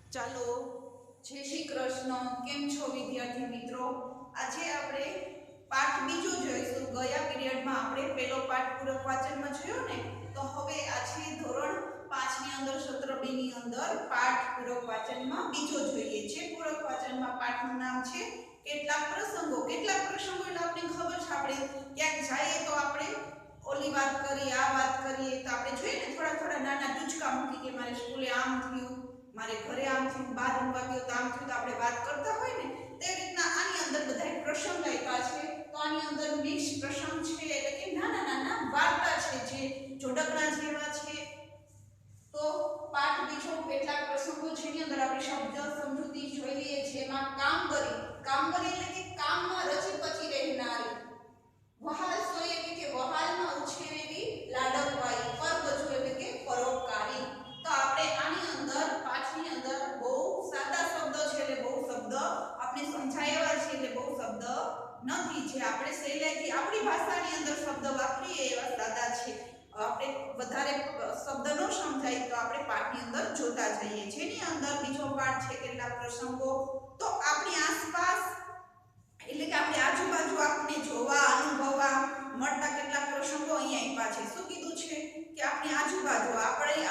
ચાલો, જય શ્રી કૃષ્ણ. કેમ છો વિદ્યાર્થી મિત્રો? આજે આપણે પાઠ બીજો જોઈશું. ગયા પીરિયડમાં આપણે પહેલો પાઠ પૂરક વાચનમાં જોયો ને, તો હવે આજે ધોરણ 5 ની અંદર સત્ર 2 ની અંદર પાઠ પૂરક વાચનમાં બીજો જોઈએ છે. પૂરક વાચનમાં પાઠનું નામ છે કેટલાક પ્રસંગો. કેટલાક પ્રસંગો એટલે આપણને ખબર છે, આપણે ક્યાંક જઈએ તો આપણે ઓલી વાત કરીએ, આ વાત કરીએ, તો આપણે જોઈએ ને થોડા થોડા નાના ટૂચકા મૂકી કે મારે સ્કૂલે આમ થયું, મારે ઘરે આમ થયું, બહાર રમવા ગયો તો આમ થયું, તો આપણે વાત કરતા હોય ને તે રીતના આની અંદર બધા પ્રસંગ આપ્યા છે. તો આની અંદર મિક્સ પ્રસંગ છે, એટલે કે નાના નાના વાર્તા છે જે જોડકણા જેવા છે. તો પાઠ બીજો કેટલાક પ્રસંગો છે, એની અંદર આપણે શબ્દ સમજૂતી જોઈ લઈએ છીએ. એમાં કામગરી એટલે કે કામમાં રચી પચી રહેનારી, વહાલ સોય એટલે કે વહાલમાં ઉછેરેલી લાડકવાઈ, પરગજો એટલે કે પરોપકારી. તો આપણે આની અંદર પાઠની અંદર બહુ સાદા શબ્દ છે, એટલે બહુ શબ્દ આપણે સમજાય એવા છે, એટલે બહુ શબ્દ નથી, જે આપણે સહેલાઈથી આપણી ભાષાની અંદર શબ્દ વાપરીએ એવા સાદા છે. આપણે વધારે શબ્દ ન સમજાય તો આપણે પાઠની અંદર જોતા જઈએ. જેની અંદર બીજો પાઠ છે કેટલાક પ્રસંગો. તો આપણી આસપાસ એટલે કે આપણી આજુબાજુ આપણે જોવા અનુભવવા મળતા કેટલાક પ્રસંગો અહીંયા આપ્યા છે. શું કીધું છે કે આપણી આજુબાજુ આપણી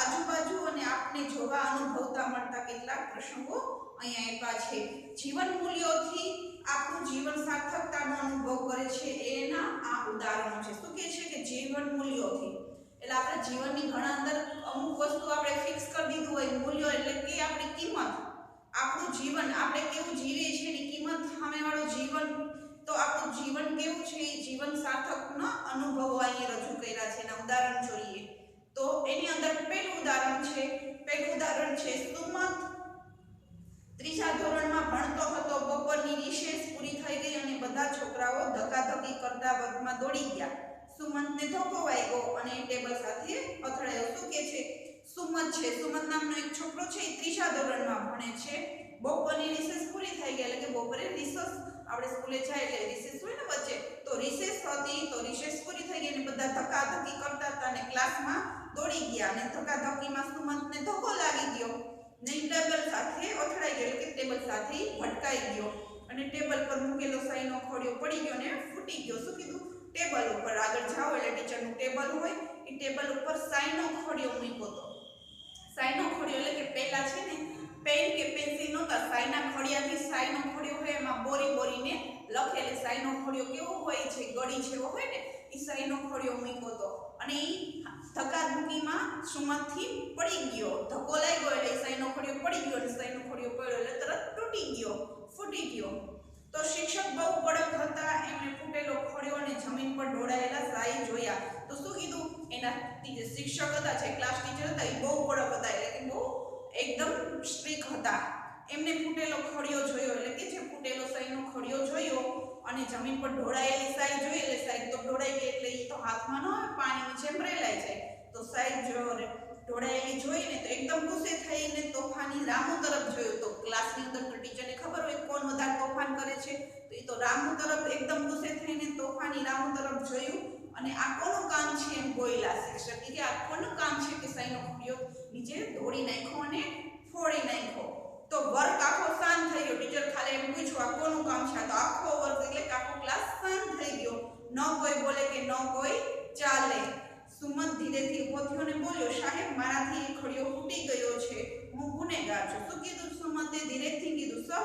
આજુબાજુ અને આપણે જોવા અનુભવતા મળતા કેટલાક પ્રસંગો અહીંયા આપ્યા છે. જીવન મૂલ્યોથી આપણું જીવન સાર્થકતાનો અનુભવ કરે છે એના આ ઉદાહરણો છે. શું કહે છે કે જીવન મૂલ્યોથી, એટલે આપણે જીવનની ઘણા અંદર અમુક વસ્તુ આપણે ફિક્સ કરી દીધું હોય. મૂલ્યો એટલે કે આપણી કિંમત, આપણું જીવન આપણે કેવું જીવીએ છીએ એની કિંમત, સામેવાળું જીવન, તો આપણું જીવન કેવું છે એ જીવન સાર્થકના અનુભવો અહીંયા રજૂ કર્યા છે. એના ઉદાહરણ જોઈએ તો એની અંદર પહેલું ઉદાહરણ છે સુમંત ત્રીજા ધોરણમાં ભણતો હતો. બપોરની રિસેસ પૂરી થઈ ગઈ અને બધા છોકરાઓ ધકાધકી કરતા વર્ગમાં દોડી ગયા. સુમંતને ધક્કો વાગ્યો અને ટેબલ સાથે અથડાયો. શું કે છે? સુમંત નામનો એક છોકરો છે, એ ત્રીજા ધોરણમાં ભણે છે. બપોરની રિસેસ પૂરી થઈ ગઈ, એટલે કે બપોરે રિસેસ આપણે સ્કૂલે જાય એટલે રિસેસ હોય ને વચ્ચે, તો રિસેસ હતી, તો રિસેસ પૂરી થઈ ગઈ અને બધા ધકાધકી કરતા હતા અને ક્લાસમાં દોડી ગયા અને ધકાધકીમાં સુમંતને ધક્કો લાગી ગયો ને ટેબલ સાથે અથડાઈ ગયો, એટલે કે ટેબલ સાથે ભટકાઈ ગયો અને ટેબલ પર મૂકેલો સાઈનો ખોડિયો પડી ગયો અને ફૂટી ગયો. શું કીધું? ટેબલ ઉપર આગળ જાઓ એટલે ટીચરનું ટેબલ હોય, એ ટેબલ ઉપર સાઈનો ખોડિયો મૂક્યો હતો. સાઈનો ખોડિયો એટલે કે પહેલા છે ને પેન કે પેન્સિલ નહોતા, સાઈના ખોડિયાથી સાઈનો ખોડિયો હોય એમાં બોરીને લખે, એટલે સાઈનો ખોડિયો કેવો હોય છે, ગળી જેવો હોય ને, એ સાઈનો ખોડિયો મૂક્યો હતો અને એ ધક્કાધુકીમાં સુમંતથી પડી ગયો. ધક્કો લાગ્યો એટલે સાઈનો ખોડિયો પડી ગયો અને સાઈનો ખોડિયો પડ્યો એટલે તરત તૂટી ગયો, ફૂટી ગયો. તો શિક્ષક બહુ કડક હતા, એમણે ફૂટેલો ખોડિયો અને જમીન પર ઢોળાયેલા સાઈ જોયા. તો શું કીધું? એના શિક્ષક હતા, જે ક્લાસ ટીચર હતા, એ બહુ કડક હતા, એટલે કે બહુ એકદમ સ્ટ્રિક હતા. એમને ફૂટેલો ખોડિયો જોયો, એટલે કે જે ફૂટેલો સાઈનો ખોડિયો જોયો અને જમીન પર ઢોળાયેલી સાઈ જોઈ, એટલે સાઈ તો ઢોળાઈ ગઈ, એટલે એ તો હાથમાં ન આવે, પાણીની જેમ રેલાઈ જાય. તો સાઈ ઢોળાયેલી જોઈને તો એકદમ ગુસ્સે થઈને તોફાની રામુ તરફ જોયું. તો ક્લાસની અંદર તો ટીચરને ખબર હોય કોણ વધારે તોફાન કરે છે, તો એ તો રામુ તરફ એકદમ ગુસ્સે થઈને તોફાની રામુ તરફ જોયું અને આ કોનું કામ છે એમ બોલ્યા. શિક્ષક કે આ કોનું કામ છે કે સાઈનો ખોડિયો નીચે દોડી નાખ્યો અને ફોડી નાખ્યો. તો વર્ગ આખો શાંત થઈ ગયો. ટીચર ખાલી એમ પૂછ્યું આ કોનું કામ છે, તો આખો વર્ગ એટલે આખો ક્લાસ શાંત થઈ ગયો. ન કોઈ બોલે કે ન કોઈ ચાલે. સુમંત ધીરેથી ઊભો થયો અને બોલ્યો, સાહેબ, મારાથી એ ખોડિયો ફૂટી ગયો છે, હું ગુનેગાર છું. શું કીધું સુમંતે? ધીરેથી કીધું. સર,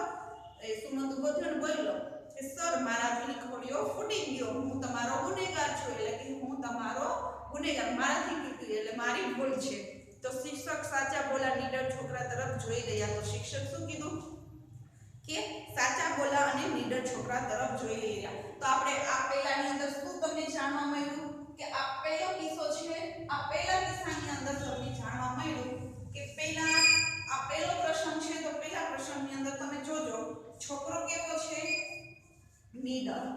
સુમંત ઊભો થયો અને બોલ્યો કે સર, મારાથી ખોડિયો ફૂટી ગયો, હું તમારો ગુનેગાર છું, એટલે કે હું તમારો ગુનેગાર, મારાથી ફૂટ્યું એટલે મારી ભૂલ છે. તો શિક્ષક સાચા બોલા નીડર છોકરા તરફ જોઈ રહ્યા. તો શિક્ષક શું કીધું કે સાચા બોલા અને નીડર છોકરા તરફ જોઈ રહ્યા. તો આપણે આ પહેલાની અંદર શું તમને જાણવા મળ્યું કે આ પહેલો કિસ્સો છે, આ પહેલા કિસ્સાની અંદર તમને જાણવા મળ્યું કે આ પહેલો પ્રસંગ છે. તો પહેલા પ્રસંગની અંદર તમે જોજો છોકરો કેવો છે? નીડર.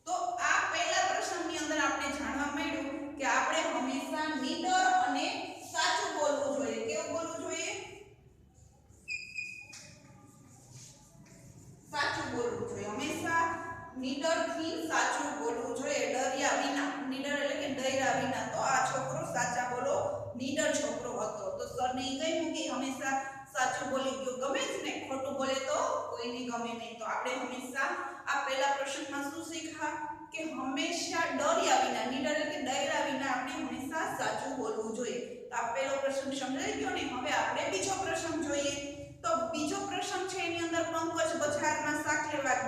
તો આ પહેલા પ્રસંગની અંદર આપણે જાણવા મળ્યું કે આપણે હંમેશા નીડર અને સાચું બોલવું જોઈએ. કેવું બોલવું જોઈએ? સાચું બોલવું જોઈએ. હંમેશા નીડરથી સાચું બોલવું જોઈએ, ડર્યા વિના. નીડર એટલે કે ડર્યા વિના. તો આ છોકરો સાચા બોલો નીડર છોકરો હતો. તો સરને કહ્યું કે હંમેશા સાચું બોલી ગયો ગમે જ ને, ખોટું બોલે તો કોઈને ગમે નહીં. તો આપણે હંમેશા આ પહેલા પ્રશ્નમાં શું શીખ્યા કે હંમેશા ડર્યા વિના, નિડર એટલે કે ડર્યા વિના આપણે હંમેશા સાચું બોલવું જોઈએ. તો આ પહેલો પ્રશ્ન સમજાઈ ગયો ને. હવે આપણે બીજો પ્રશ્ન જોઈએ. તો બીજો પ્રશ્ન છે એની અંદર પંકજ બજારમાં શાક લેવા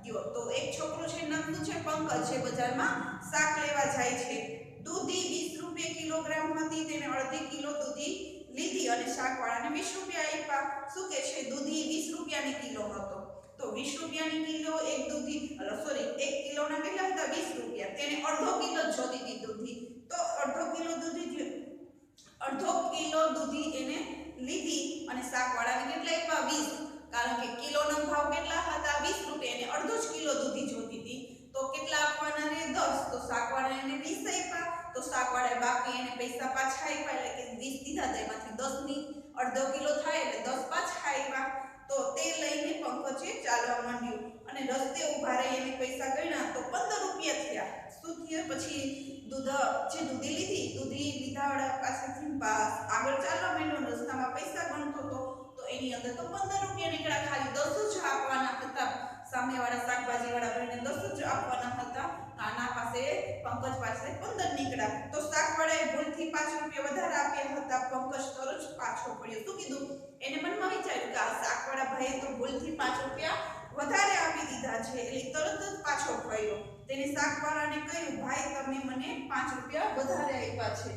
ગયો. તો એક છોકરો છે, નામનું છે પંકજ, છે બજારમાં શાક લેવા જાય છે. દૂધી 20 રૂપિયા કિલોગ્રામ હતી, તેને અડધી કિલો દૂધી લીધી અને શાકવાળાને 20 રૂપિયા આપ્યા. શું કે છે? દૂધી 20 રૂપિયાની કિલો હતો. તો 20 રૂપિયાની કિલો એક દૂધી, સોરી, 1 કિલોના કેટલા હતા? 20 રૂપિયા. તેને અડધો કિલો જોતી હતી દૂધી. તો અડધો કિલો દૂધી એને લીધી અને શાકવાળાને કેટલા આપ્યા? 20. કારણ કે કિલોનો ભાવ કેટલા હતા? 20 રૂપિયા. એને અડધો જ કિલો દૂધી જોતી હતી. તો કેટલા આપવાના રે? 10. તો શાકવાળા એને 20 આપ્યા. તો શાકવાળાએ બાકી એને પૈસા પાછા આપ્યા, એટલે કે 20 દીધા, તો એમાંથી 10 ની અડધો કિલો થાય એટલે 10 પાછા આવ્યા. તો તે લઈને પંકજે ચાલવા માંડ્યું અને રસ્તે ઊભા રહી એને પૈસા ગણ્યા તો 15 રૂપિયા થયા. શું થયું? પછી દૂધી લીધા પાસેથી આગળ ચાલવા માંડ્યો, રસ્તામાં પૈસા ગણતો હતો. તો એની અંદર તો 15 રૂપિયા નીકળ્યા. ખાલી 10 જ આપવાના હતા. સામેવાળા શાકભાજીવાળા ભાઈને 10 જ આપવાના હતા. આના પાસે, પંકજ પાસે 15 નીકળ્યા. તો શાકવાળાએ ભૂલથી 5 રૂપિયા વધારે આપ્યા હતા. પંકજ તરત પાછો પડ્યો. શું કીધું? એને મનમાં વિચાર્યું કે આ શાકવાળા ભાઈએ તો ભૂલથી 5 રૂપિયા વધારે આપી દીધા છે, એટલે તરત જ પાછો પડ્યો. તેને શાકવાળાને કહ્યું, ભાઈ તમે મને 5 રૂપિયા વધારે આપ્યા છે.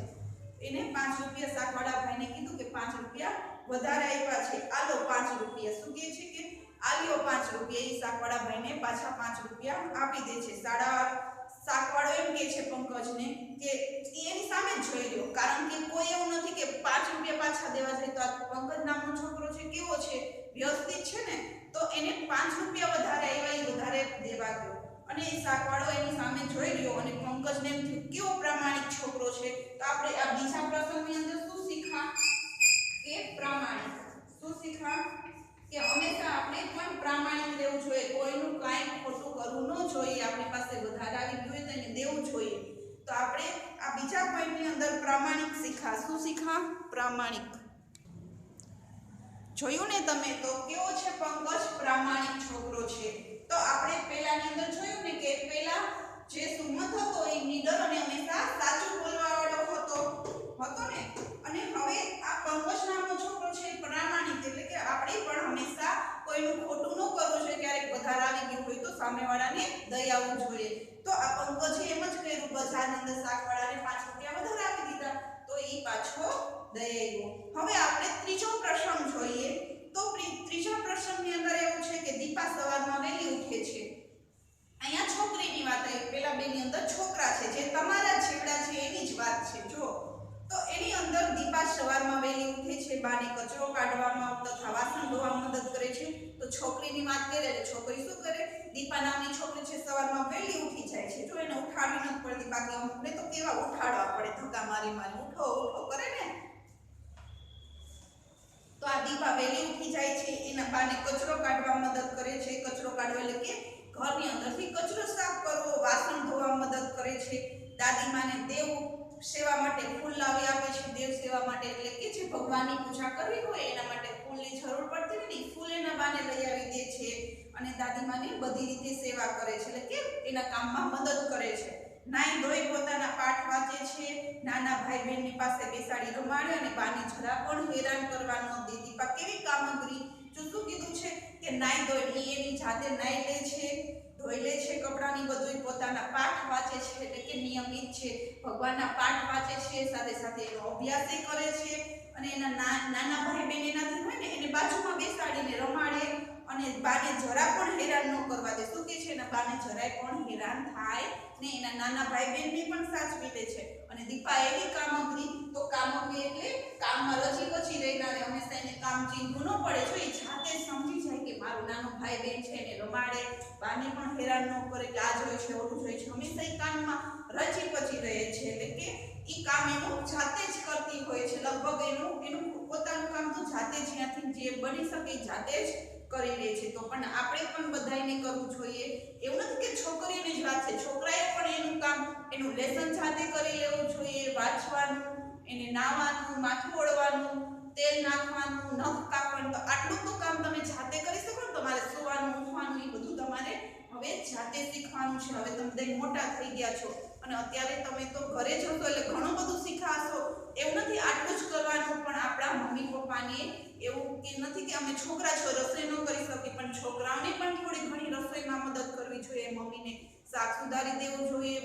એને 5 રૂપિયા શાકવાળા ભાઈને કીધું કે 5 રૂપિયા વધારે આપ્યા છે, આલો 5 રૂપિયા. શું કહે છે કે આલ્યો 5 રૂપિયા. એ શાકવાળા ભાઈને પાછા 5 રૂપિયા આપી દે છે. શાકવાળો એમ કહે છે પંકજને કે એની સામે જ જોઈ લ્યો, કારણ કે કોઈ એવું નથી કે 5 રૂપિયા પાછા દેવા જાય. તો આ પંકજ નામનો છોકરો છે કેવો છે? વ્યવસ્થિત છે ને. તો એને 5 રૂપિયા વધારે આવ્યા, એ વધારે દેવા ગયો અને એ શાકવાળો એની સામે જોઈ રહ્યો અને પંકજને એમ થયું કેવો પ્રામાણિક છોકરો છે. તો આપણે આ બીજા પ્રસંગની અંદર શું શીખા કે પ્રામાણિક. શું શીખા કે હંમેશા આપણે પણ પ્રામાણિક રહેવું જોઈએ. કોઈનું કાંઈ ખોટું કરવું ન જોઈએ. આપણી પાસે વધારે આવી ગયું હોય તો એને દેવું જોઈએ. તો આપણે આ બીજા પોઈન્ટની અંદર પ્રામાણિક શીખા. શું શીખા? પ્રામાણિક. જોયું ને તમે? તો કેવો છે પંકજ? પ્રામાણિક છોકરો છે. તો આપણે પહેલાની અંદર જોયું ને કે પહેલા જે સુમત હતો એ નીડર અને હંમેશા સાચું બોલવાવાળો હતો ને. અને હવે આ પંકજ નામનો છોકરો છે પ્રામાણિક, એટલે કે આપણે પણ હંમેશા કોઈનું ખોટું ન કરવું જોઈએ. ક્યારેક વધારે આવી ગયું હોય તો સામેવાળાને દઈ આવવું જોઈએ. તો આ પંકજે એમ જ કર્યું, બજારની અંદર શાકવાળાને 5 રૂપિયા વધારે આપી દીધા. તો એ પાછો દઈ આવ્યો. હવે આપણે ત્રીજો પ્રશ્ન જોઈએ. તો ત્રીજા પ્રશ્નની અંદર એવું છે કે દીપા સવારમાં વહેલી ઉઠે છે. અહીંયા છોકરીની વાત આવી. પેલા બેની અંદર છોકરા છે, જે તમારા જેવડા છે એની જ વાત છે. જો તો એની અંદર દીપા સવારમાં વહેલી ઉઠે છે, બાને કચરો કાઢવામાં તથા વાસણ ધોવામાં મદદ કરે છે. તો છોકરીની વાત કરે એટલે છોકરી શું કરે? દીપા નામની છોકરી છે સવારમાં વહેલી ઉઠી જાય છે. જો એને ઉઠાડવી નથી પડતી. બાકી અમુકને તો કેવા ઉઠાડવા પડે, ધક્કા મારી ઉઠો ઉઠો કરે ને. તો આ દીપા વહેલી ઉઠી જાય છે, એના બાને કચરો કાઢવા મદદ કરે છે. કચરો કાઢવો એટલે કે ઘરની અંદરથી કચરો સાફ કરવો, વાસણ ધોવા મદદ કરે છે. દાદીમાને દેવ સેવા માટે ફૂલ લાવી આપે છે. દેવ સેવા માટે એટલે કે જે ભગવાનની પૂજા કરવી હોય એના માટે ફૂલની જરૂર પડતી હોય ને, ફૂલ એના બાને લઈ આવી દે છે અને દાદીમાની બધી રીતે સેવા કરે છે, એટલે કે એના કામમાં મદદ કરે છે. નાઈ ધોઈ પોતાના પાઠ વાંચે છે. નાના ભાઈ બહેનની પાસે બેસાડી રમાડે અને બાને જરા પણ હેરાન કરવા ન દે. દીપા કેવી કામગીરી. જો શું કીધું છે કે નાઈ ધોઈ એની જાતે નાઈ લે છે, ધોઈ લે છે કપડાની, બધું પોતાના પાઠ વાંચે છે, એટલે કે નિયમિત છે. ભગવાનના પાઠ વાંચે છે, સાથે સાથે એનો અભ્યાસ કરે છે અને એના નાના ભાઈ બહેન એનાથી હોય ને એને બાજુમાં બેસાડીને રમાડે અને બાને જરા પણ હેરાન ન કરવા દે. શું કે છે? એના બાને જરાય પણ હેરાન થાય ને. એના નાના ભાઈ બહેનને પણ સાચવી લે છે. અને દીપા એવી કામગીરી. તો કામગીરી એટલે કામમાં રચી પચી રહેનારે, હંમેશા એને કામ ચીંધવું ન પડે. જો એ જાતે સમજી જાય કે મારું નાનો ભાઈ બહેન છે, એને રમાડે, બાને પણ હેરાન ન કરે કે આ જોઈ છે ઓલું જોઈ છે. હંમેશા એ કામમાં રચી પચી રહે છે, એટલે કે એ કામ એનું જાતે જ કરતી હોય છે. લગભગ એનું પોતાનું કામ તો જાતે જ જ્યાંથી જે બની શકે જાતે જ કરી લે છે. તો પણ આપણે પણ બધાને કરવું જોઈએ. એવું નથી કે છોકરીઓની જ વાત છે, છોકરાએ પણ એનું કામ, એનું લેસન જાતે કરી લેવું જોઈએ. વાંચવાનું, એને નાવાનું, માથું ઓળવાનું, તેલ નાખવાનું, નખ કાપવાનું. તો આટલું તો કામ તમે જાતે કરી શકો ને. તમારે સુવાનું, ઉઠવાનું એ બધું તમારે હવે જાતે શીખવાનું છે. હવે તમે બધા મોટા થઈ ગયા છો અને અત્યારે તમે તો ઘરે જ હશો એટલે ઘણું બધું શીખાશો. એવું નથી આટલું જ કરવાનું, પણ આપણા મમ્મી પપ્પાને એવું કે નથી કે અમે છોકરા છો રસોઈ ન કરી શકીએ, પણ છોકરાઓને પણ થોડી ઘણી રસોઈમાં મદદ કરવી જોઈએ. મમ્મીને શાક સુધારી દેવું જોઈએ.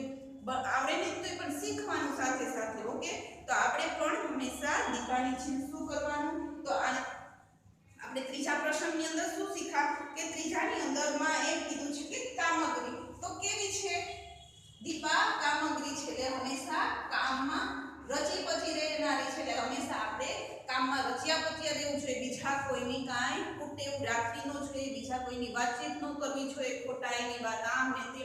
આવડે નહીં તો પણ શીખવાનું સાથે સાથે. ઓકે, તો આપણે પણ હંમેશા દીપાની જેમ શું કરવાનું, તો આપણે ત્રીજા પ્રશ્નની અંદર શું શીખા કે ત્રીજાની અંદરમાં એમ કીધું છે કે કામગરી. તો કેવી છે દીપા? કામગરી છે એટલે હંમેશા કામમાં રચી પચી રહેનારી છે. એટલે હંમેશા આપણે કામમાં રચ્યા પચ્યા રહેવું જોઈએ. બીજા કોઈની કાંઈ કુટેવ રાખવી ન જોઈએ, બીજા કોઈની વાતચીત ન કરવી જોઈએ, ખોટા એની વાત આમ ને તે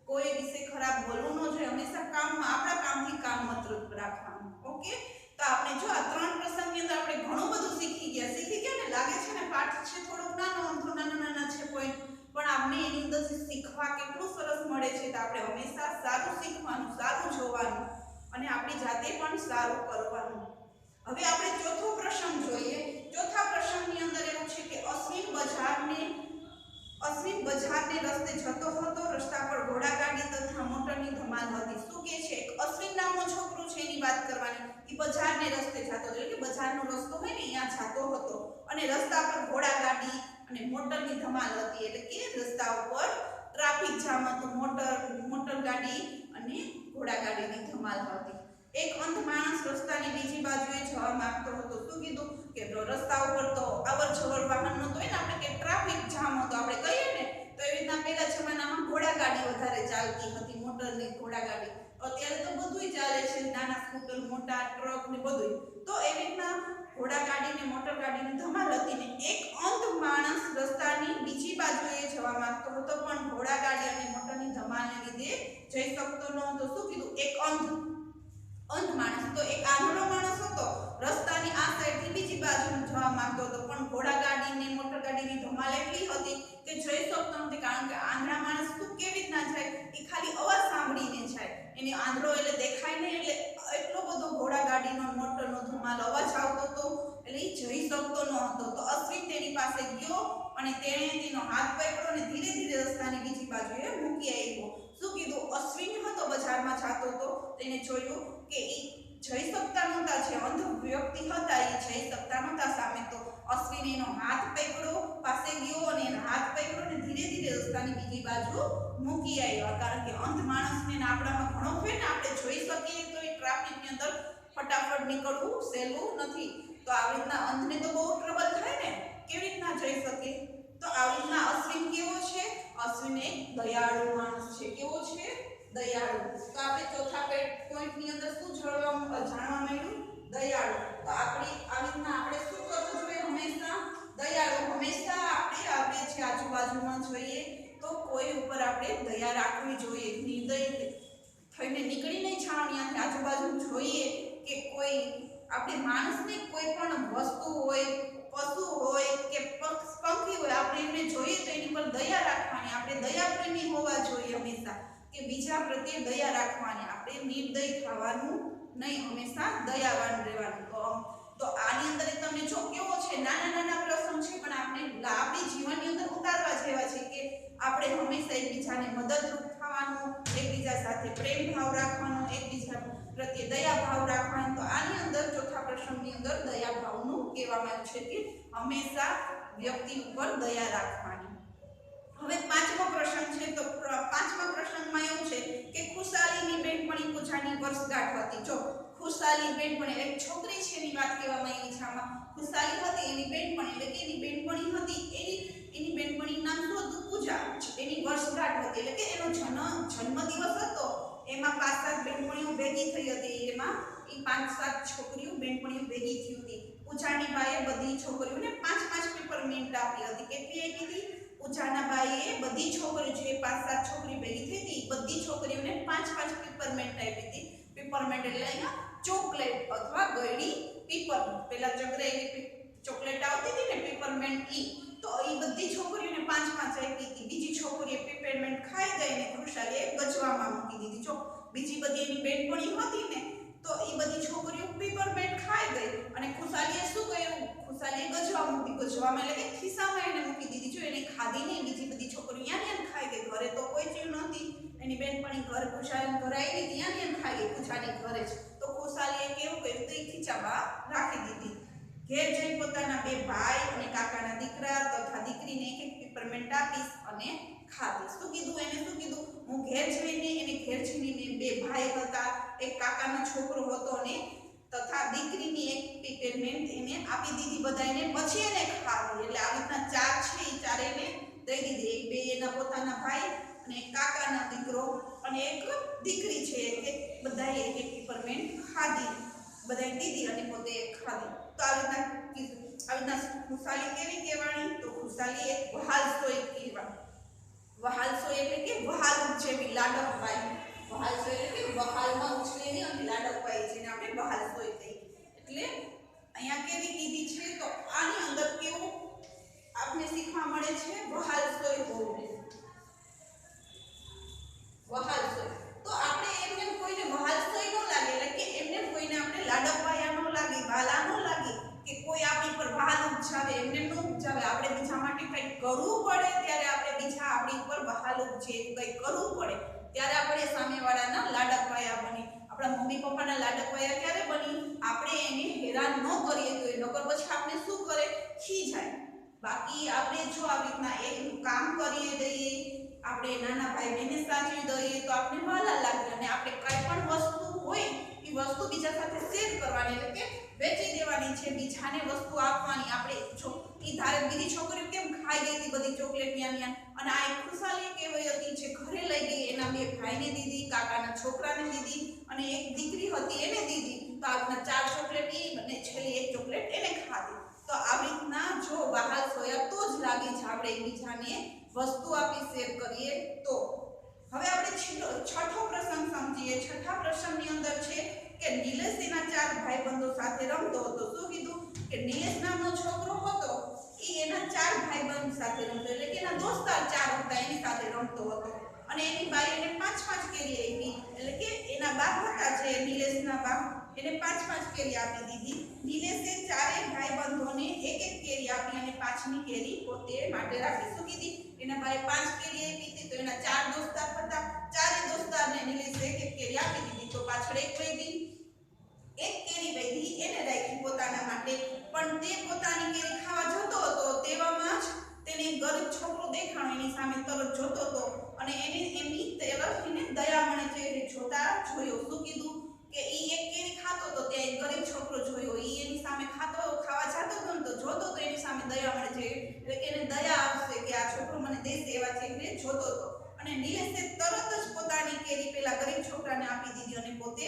કોઈ વિશે ખરાબ બોલવું ન જોઈએ. હંમેશા કામમાં આપણા કામથી કામ મતલબ રાખવાનું. ઓકે, તો આપણે જો આ ત્રણ પ્રસંગની અંદર આપણે ઘણું બધું શીખી ગયા ને. લાગે છે ને પાઠ છે થોડોક નાના છે પોઈન્ટ, પણ આપણે એની અંદર શીખવા કેટલું સરસ મળે છે. તો આપણે હંમેશા સારું શીખવાનું, સારું જોવાનું અને આપણી જાતે પણ સારું કરવાનું. હવે આપણે ચોથો પ્રસંગ જોઈએ. ચોથા પ્રસંગની અંદર એવું છે કે અશ્વિન બજારને રસ્તે જતો હતો. રસ્તા પર ઘોડાગાડી તથા મોટરની ધમાલ હતી. શું કે છે? એક અશ્વિન નામનો છોકરો છે એની વાત કરવાની. એ બજારને રસ્તે જતો હતો, એટલે કે બજારનો રસ્તો હોય ને ત્યાં જતો હતો અને રસ્તા પર ઘોડાગાડી અને મોટરની ધમાલ હતી. એટલે કે રસ્તા ઉપર ટ્રાફિક જામ હતું, મોટર ગાડી અને ઘોડાગાડીની ધમાલ હતી. એક અંધ માણસ રસ્તાની બીજી બાજુએ જવા માંગતો હતો. શું કીધું કે રસ્તા ઉપર તો અવર જવર વાહન નહોતું હોય ને, આપણે કે ટ્રાફિક જામ હતો આપણે કહીએ ને, તો એવી રીતના પહેલા જમાનામાં ઘોડાગાડી વધારે ચાલતી હતી, મોટરની ઘોડાગાડી. અત્યારે તો બધુંય ચાલે છે, નાના સ્કૂટર, મોટા ટ્રક ને બધું. તો એવી રીતના ઘોડાગાડી ને મોટરગાડીની ધમાલ હતી ને એક અંધ માણસ રસ્તાની બીજી બાજુએ જવા માંગતો હતો, પણ ઘોડાગાડી અને મોટરની ધમાલને લીધે જઈ શકતો નહોતો. શું કીધું? એક અંધ માણસ. તો એક આંધળો માણસ હતો, રસ્તાની આ સાઈડથી બીજી બાજુ જવા માંગતો હતો, પણ ઘોડાગાડી ને મોટરગાડીની ધમાલ એટલી હતી કે જઈ શકતો નથી. કારણ કે આંધળા માણસ તું કેવી રીતના જાય? એ ખાલી અવાજ સાંભળીને જાય. એને આંધળો એટલે દેખાય નહીં, એટલે એટલો બધો ઘોડાગાડીનો મોટરનો ધમાલ અવાજ આવતો હતો, એટલે એ જઈ શકતો ન હતો. તો અશ્વિન તેની પાસે ગયો અને તેણે તેનો હાથ પકડ્યો અને ધીરે ધીરે રસ્તાની બીજી બાજુએ મૂકી આવ્યો. શું કીધું? અશ્વિન હતો, બજારમાં જતો હતો, તેને જોયું કે એ જઈ શકતા નહોતા. જે અંધ વ્યક્તિ હતા એ જઈ શકતા નહોતા સામે. તો અશ્વિન એનો હાથ પકડ્યો, પાસે ગયો અને એનો હાથ પકડ્યો અને ધીરે ધીરે રસ્તાની બીજી બાજુ મૂકી આવ્યા. કારણ કે અંધ માણસને આપણામાં ઘણો હોય ને, આપણે જોઈ શકીએ તો એ ટ્રાફિકની અંદર ફટાફટ નીકળવું સહેલું નથી. તો આવી રીતના અંધને તો બહુ ટ્રબલ થાય ને, કેવી રીતના જઈ શકે? તો આવી રીતના અશ્વિન કેવો છે? અશ્વિન એક દયાળુ માણસ છે. કેવો છે? દયાળુ. તો આપણે ચોથા પોઈન્ટની અંદર શું જાણવા મળ્યું? દયાળુ. તો આપણી આવી રીતના આપણે શું કરવું જોઈએ? હંમેશા દયાળુ. હંમેશા આપણે જે આજુબાજુમાં જોઈએ તો કોઈ ઉપર આપણે દયા રાખવી જોઈએ. નિર્દય થઈને નીકળી નહીં જવાનું. આજુબાજુ જોઈએ કે કોઈ આપણે માણસને કોઈ પણ વસ્તુ હોય, પશુ હોય કે પંખી હોય, આપણે એમને જોઈએ તો એની પર દયા રાખવાની. આપણે દયાપ્રેમી હોવા જોઈએ હંમેશા, કે બીજા પ્રત્યે દયા રાખવાની. આપણે નિર્દય થવાનું નહીં, હંમેશા દયાવાન રહેવાનું. તો આની અંદર તમને જો કેવો છે, નાના પ્રસંગ છે, પણ આપણે આપણી જીવનની અંદર ઉતારવા જેવા છે કે આપણે હંમેશા એકબીજાને મદદરૂપ થવાનું, એકબીજા સાથે પ્રેમ ભાવ રાખવાનો, એકબીજા પ્રત્યે દયા ભાવ રાખવાનો. તો આની અંદર ચોથા પ્રસંગની અંદર દયા ભાવનું કહેવામાં આવ્યું છે કે હંમેશા વ્યક્તિ ઉપર દયા રાખવાની. હવે પાંચમો પ્રસંગ છે. તો પાંચમા પ્રસંગમાં એવું છે કે ખુશાલીની બેનપણી પૂજાની વર્ષગાંઠ હતી. જો ખુશાલી બેનપણી એક છોકરી છે એની વાત કહેવામાં આવી છે. આમાં ખુશાલી હતી એની બેનપણી, એટલે કે એની બેનપણી હતી, એની બેનપણીનું નામ શું હતું? પૂજા. એની વર્ષગાંઠ હતી, એટલે કે એનો જન્મદિવસ હતો. એમાં 5-7 બેનપણીઓ ભેગી થઈ હતી. એમાં એ 5-7 છોકરીઓ બેનપણીઓ ભેગી થઈ હતી. પૂજાની બાએ બધી છોકરીઓને 5-5 પેપરમેન્ટ આપી હતી. કેટલી આપી હતી? પૂજાના બાઈએ બધી છોકરીઓ, જે 5-7 છોકરી ભેગી થઈ હતી, બધી છોકરીઓને 5-5 પેપરમેન્ટ આપી હતી. પેપરમેન્ટ એટલે અહીંયા ચોકલેટ અથવા ગળી પેપર. પેલા ચકરેલી ચોકલેટ આવતી હતી ને પેપરમેન્ટ, તો એ બધી છોકરીઓને 5-5 આપી હતી. બીજી છોકરીએ પેપરમેન્ટ ખાઈ ગઈ ને ખુશાલીએ ગજવામાં મૂકી દીધી. જો બીજી બધી એની બેનપણી હતી ને તો એ બધી છોકરીઓ પેપરમેન્ટ ખાઈ ગઈ અને ખુશાલીએ શું કર્યું? ખુશાલીએ ગજવા મૂકી. ગજવામાં એટલે કે ખિસ્સામાં એને મૂકી દીધી. જો એને ખાધી નહીં, બીજી બધી છોકરીઓ યાં ખાઈ ગઈ. ઘરે તો કોઈ ચીજ નહોતી. એની બેનપણી ઘર ખુશાલી ઘરે આવી હતી, યાં ખાઈ ગઈ ખુશાલી ઘરે જ. તો ખુશાલીએ કેવું કર્યું? તો એ ખીચામાં રાખી દીધી. ઘેર જઈ પોતાના બે ભાઈ અને કાકાના દીકરા તથા દીકરીને એક એક પેપરમેન્ટ આપીશ અને ખાધી. શું કીધું એને? શું કીધું? હું ઘેર જઈને એને ઘેર જઈને બે ભાઈ હતા, એક કાકાનો છોકરો હતો અને તથા દીકરીની એક પેપરમેન્ટ એને આપી દીધી બધાને. પછી એને ખાધી. એટલે આવી રીતના ચાર છે એ ચાર એને દઈ દીધી. એક બે એના પોતાના ભાઈ અને એક કાકાના દીકરો અને એક દીકરી છે કે બધાએ એક એક પેપરમેન્ટ ખાધી. બધાએ દીધી અને પોતે ખાધી. તો આવી રીતના કીધું. આવી રીતના ખુશાલી કેવી કહેવાણી? તો ખુશાલી એક વહાલસોઈ કહેવાય. વહાલસોઈ એટલે કે વહાલ જેવી લાડકવાઈ. વહાલસોઈ એટલે કે વહાલમાં ઉછરેલી અને લાડકવાઈ, જેને આપણે વહાલસોઈ કહીએ. એટલે અહીંયા કેવી કીધી છે? તો આની અંદર કેવું આપણે શીખવા મળે છે? વહાલસોઈ હોવું. વહાલસોઈ. તો આપણે એમને કોઈને વહાલસોઈ ન લાગે, એટલે કે એમને કોઈને આપણે લાડકવાયા ન લાગે, વાલા ન લાગે કે કોઈ આપણી પર વહાલ ઉપજાવે, એમને ન ઉપજાવે. આપણે બીજા માટે કંઈક કરવું પડે ત્યારે આપણે બીજા આપણી પર વહાલ ઉપજે, કંઈક કરવું પડે ત્યારે આપણે સામેવાળાના લાડકવાયા બની. આપણા મમ્મી પપ્પાના લાડકવાયા ક્યારે બની? આપણે એને હેરાન ન કરીએ તો એ નકર પછી આપણે શું કરે? ખીજાય. બાકી આપણે જો આવી રીતના એકનું કામ કરીએ દઈએ, આપણે નાના ભાઈ બહેનને સાચવી દઈએ તો આપણે વાલા લાગે. અને આપણે કઈ પણ વસ્તુ હોય એ વસ્તુ બીજા સાથે શેર કરવાની, એટલે કે વેચી દેવાની છે, બીજાને વસ્તુ આપવાની. આપણે જો એ ધારે બીજી છોકરીઓ કેમ ખાઈ ગઈ હતી બધી ચોકલેટ ન્યા, અને આ એક ખુશાલી કેવી હતી જે ઘરે લઈ ગઈ, એના બે ભાઈને દીધી, કાકાના છોકરાને દીધી અને એક દીકરી હતી એને દીધી. તો આપના ચાર ચોકલેટ એ અને છેલ્લી એક ચોકલેટ એને ખાધી. તો આવી રીતના જો વહાલ સોયા તો જ લાગે છે આપણે એકબીજાને વસ્તુ આપી શેર કરીએ તો. હવે આપણે છઠ્ઠો પ્રસંગ સમજીએ. છઠ્ઠા પ્રસંગની અંદર છે કે નિલેશ એના ચાર ભાઈબંધો સાથે રમતો હતો. શું કીધું? કે નિલેશ નામનો છોકરો હતો, એ એના ચાર ભાઈબંધ સાથે રમતો, એટલે કે એના દોસ્તાર ચાર હતા એની સાથે રમતો હતો. અને એની બાઈ એને 5-5 કેરી આપી, એટલે કે એના બા હતા જે નિલેશના બા, એને 5-5 કેરી આપી દીધી. નિલેશે ચારેય ભાઈબંધોને એક એક કેરી આપી અને પાંચમી કેરી પોતે માટે રાખી. શું કીધી? એના બાએ 5 કેરી આપી હતી, તો એના ચાર દોસ્તાર હતા, ચારે દોસ્તારને નિલેશે એક એક કેરી આપી દીધી. તો પાછળ એક વૈધી, એક કેરી વૈધી એને રાખી પોતાના માટે. પણ તે પોતાની કેરી ખાવા જતો હતો, તેવામાં જ તેને ગરીબ છોકરો દેખાણો, એની સામે તરત જોતો હતો અને એને એમની તરફ એને દયા મળે છે જોતા જોયો. શું કીધું? કે ઈ એક કેરી ખાતો હતો, ત્યાં એક ગરીબ છોકરો જોયો, ઈ એની સામે ખાવા જતો હતો ને તો જોતો તો એની સામે દયા મળે છે, એટલે કે એને દયા આવશે કે આ છોકરો મને દેશે એવા છે એટલે જોતો હતો. અને નિલેશે તરત જ પોતાની કેરી પેલા ગરીબ છોકરાને આપી દીધી અને પોતે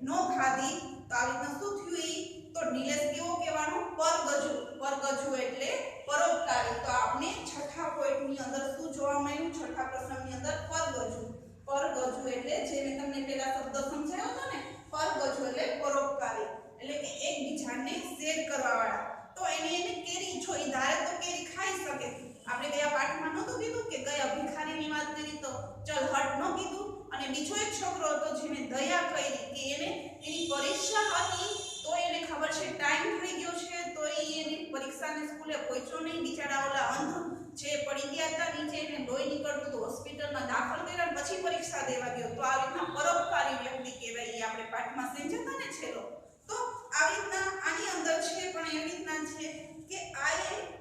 નો ખાધી. તો આવી રીતના શું થયું? ઈ તો નિલેશ કેવો કહેવાનો? પરગજુ. પરગજુ એટલે પરોપકારી. તો આપણે છઠ્ઠા પોઈન્ટની અંદર શું જોવા મળ્યું? છઠ્ઠા પ્રસંગની અંદર પરગજુ. પરગજુ એટલે જે મેં તમને પેલા શબ્દ સમજાવ્યો હતો ને, પરગજુ એટલે પરોપકારી, એટલે કે એકબીજાને શેર કરવાવાળા. તો એને કેરી જો ઈ ધારે તો કેરી ખાઈ શકે. આપણે ગયા પાઠમાં નહોતું કીધું કે ગયા ભિખારીની વાત કરી તો ચલ હટ ન કીધું. અને બીજો એક છોકરો હતો જેને દયા કરી કે એને એની પરીક્ષા હતી, તો એને ખબર છે ટાઈમ થઈ ગયો છે, તો એની પરીક્ષાની સ્કૂલે પહોંચ્યો નહીં. બિચારા ઓલા અંધ જે પડી ગયા હતા નીચે, એને લોહી નીકળતું તો હોસ્પિટલમાં દાખલ કર્યા, પછી પરીક્ષા દેવા ગયો. તો આવી રીતના પરોપકારી વ્યક્તિ કહેવાય. એ આપણે પાઠમાં સમજ્યા ને છેલ્લો. તો આવી રીતના આની અંદર છે, પણ એવી રીતના છે કે આ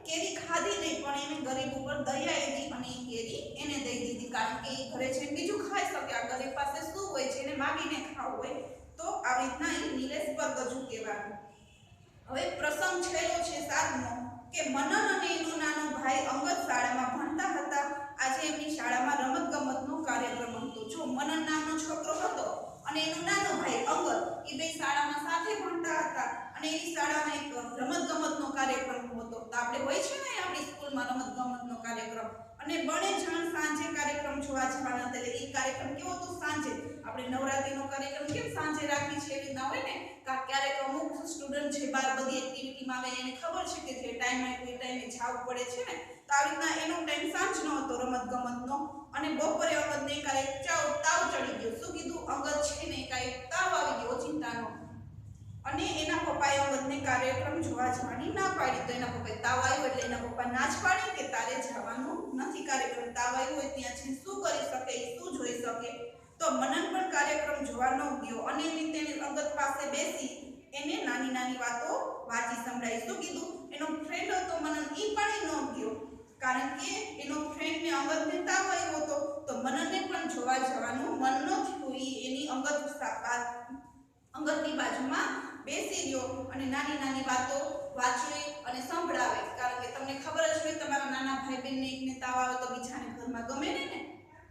કેરી ખાધી નહીં, પણ એને ગરીબ ઉપર દયા આવી અને એ કેરી એને દઈ દીધી, કારણ કે એ ઘરે જઈને બીજું ખાઈ શકે. આ ગરીબ પાસે શું હોય છે, એને માગીને ખાવું હોય. તો આવી રીતના એ નિલેશ પરગજુ કહેવાનું. હવે પ્રસંગ છેલ્લો છે 7મો કે મનન અને એનો નાનો ભાઈ અંગત શાળામાં ભણતા હતા. આજે એમની શાળામાં રમતગમતનો કાર્યક્રમ હતો. જો મનન નામનો છોકરો હતો અને એનો નાનો ભાઈ અંગત, એ બે શાળામાં સાથે ભણતા હતા અને એની શાળામાં એક રમતગમતનો કાર્યક્રમ હતો. તો આપણે હોય છે ને આપણી સ્કૂલમાં રમતગમતનો કાર્યક્રમ, અને બને જણ સાંજે કાર્યક્રમ જોવા જવાના હતા. એટલે એ કાર્યક્રમ કેવો હતો? સાંજે. આપણે નવરાત્રીનો કાર્યક્રમ કેમ સાંજે રાખી છે એવી ના હોય ને, ક્યારેક અમુક સ્ટુડન્ટ છે બાર બધી એક્ટિવિટીમાં આવે, એને ખબર છે કે જે ટાઈમ આવે એ ટાઈમે જવું પડે છે ને. તો આવી રીતના એનો ટાઈમ સાંજનો હતો રમતગમતનો. અને બપોરે અંગતને કાંઈક તાવ ચડી ગયો. શું કીધું? અંગત છે ને કાંઈક તાવ આવી ગયો ચિંતાનો. અને એના પપ્પાએ અંગદને કાર્યક્રમ જોવા જવાની ના પાડી. તો એના પપ્પાએ તાવ આવ્યો એટલે એના પપ્પા ના જ પાડી કે તારે જવાનું નથી કાર્યક્રમ. તાવ આવ્યો હોય ત્યાં જઈને શું કરી શકે, શું જોઈ શકે. તો મનન પણ કાર્યક્રમ જોવા ન ગયો અને તેને અંગદ પાસે બેસી એને નાની નાની વાતો વાંચી સંભળાવી. શું કીધું? એનો ફ્રેન્ડ હતો મનન, એ પણ ન ગયો કારણ કે એનો ફ્રેન્ડને અંગદને તાવ આવ્યો હતો. તો મનનને પણ જોવા જવાનું મન ન થયું. એની અંગદની બાજુમાં બેસી ગયો અને નાની નાની વાતો વાંચે અને સંભળાવે. કારણ કે તમને ખબર જ હોય, તમારા નાના ભાઈ બહેનને એકને તાવ આવે તો બીજાને ઘરમાં ગમે ને.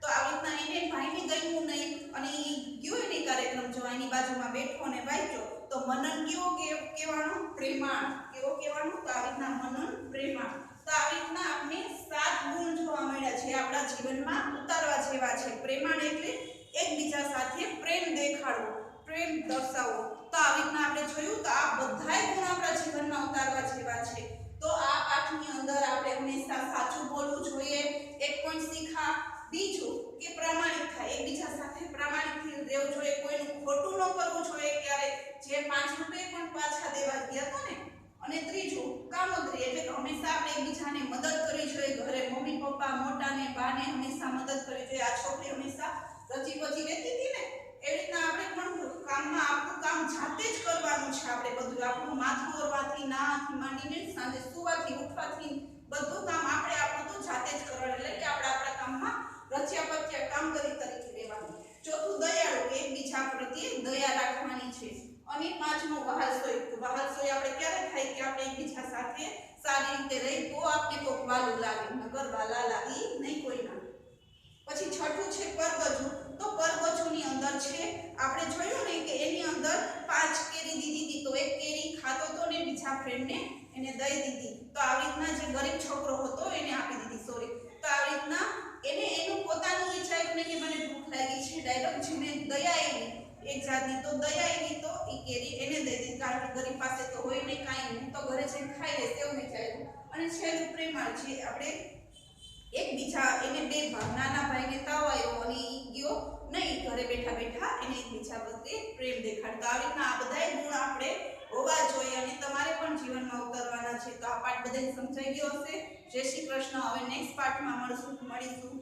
તો આવી રીતના એને ભાઈને ગમ્યું નહીં અને એ ગયો એને કાર્યક્રમ જોવા, એની બાજુમાં બેઠો અને વાંચ્યો. તો મનન કેવો કહેવાનું? પ્રેમાળ. કેવો કહેવાનું? તો આવી રીતના મનન પ્રેમાળ. તો આવી રીતના આપણે 7 ગુણ જોવા મળ્યા છે આપણા જીવનમાં ઉતારવા જેવા છે. પ્રેમાળ એટલે એકબીજા સાથે પ્રેમ દેખાડવો, પ્રેમ દર્શાવવો. તો આવી રીતના આપણે જોયું તો આ બધાય ગુણ આપણા જીવનમાં ઉતારવા જેવા છે. તો આ પાઠની અંદર આપણે હંમેશા સાચું બોલવું જોઈએ. એક પોઈન્ટ શીખા. બીજું કે પ્રામાણિક થાય, એકબીજા સાથે પ્રામાણિક રહેવું જોઈએ, કોઈનું ખોટું ન કરવું જોઈએ ક્યારે. જે 5 રૂપિયા પણ પાછા દેવા ગયા હતા ને. અને ત્રીજું કામોદરી એટલે કે હંમેશા આપણે એકબીજાને મદદ કરવી જોઈએ. ઘરે મમ્મી પપ્પા મોટાને બાને હંમેશા મદદ કરવી જોઈએ. આ છોકરી હંમેશા રચી પચી રહેતી હતી ને, એવી રીતના આપણે પણ કામમાં આપણું કામ જાતે જ કરવાનું છે. આપણે બધું આપણું માથું ઓરવાથી નાથી માંડીને સાંજે સુવાથી ઉઠવાથી બધું કામ આપણે આપણું તો જાતે જ કરવાનું. એટલે કે આપણે આપણા કામમાં રચ્યા પચ્યા કામગરી તરીકે રહેવાનું. ચોથું દયાળુ, એકબીજા પ્રત્યે દયા રાખવાની છે. અને પાંચમું વહાલસોઈ. વહાલસોઈ આપણે ક્યારે થાય કે આપણે એકબીજા સાથે સારી રીતે રહી તો આપણે કોક વાલું લાગે, નગર વાલા લાગી નહીં કોઈના. પછી છઠ્ઠું છે પરગજુ. તો પરગજુની અંદર છે આપણે જોયું ને કે એની અંદર 5 કેરી દીધી હતી. તો એક કેરી ખાતો તો ને બીજા ફ્રેન્ડને એને દઈ દીધી. તો આવી રીતના જે ગરીબ છોકરો હતો એને આપી દીધી. સોરી. તો આવી રીતના એને એનું પોતાનું વિચાર્યું નહીં કે મને ભૂખ લાગી છે. ડાયરેક્ટ જેને દયા આવી એક જાતની, તો દયા આવી તો એ કેરી એને દઈ દીધી. કારણ કે ગરીબ પાસે તો હોય નહીં કાંઈ, હું તો ઘરે જઈને ખાઈ લઈશ એવું વિચાર્યું. અને છેલ્લું પ્રેમાળ છે. આપણે એકબીજા એને બે નાના ભાઈને તાવ આવ્યો અને એ ગયો નહીં, ઘરે બેઠા બેઠા એને એકબીજા પ્રત્યે પ્રેમ દેખાડતો. આવી રીતના આ બધાય ગુણ આપણે હોવા જોઈએ અને તમારે પણ જીવનમાં ઉતારવાના છે. તો આ પાઠ બધાને સમજાઈ ગયો હશે. જય શ્રી કૃષ્ણ. હવે નેક્સ્ટ પાઠમાં મળીશું.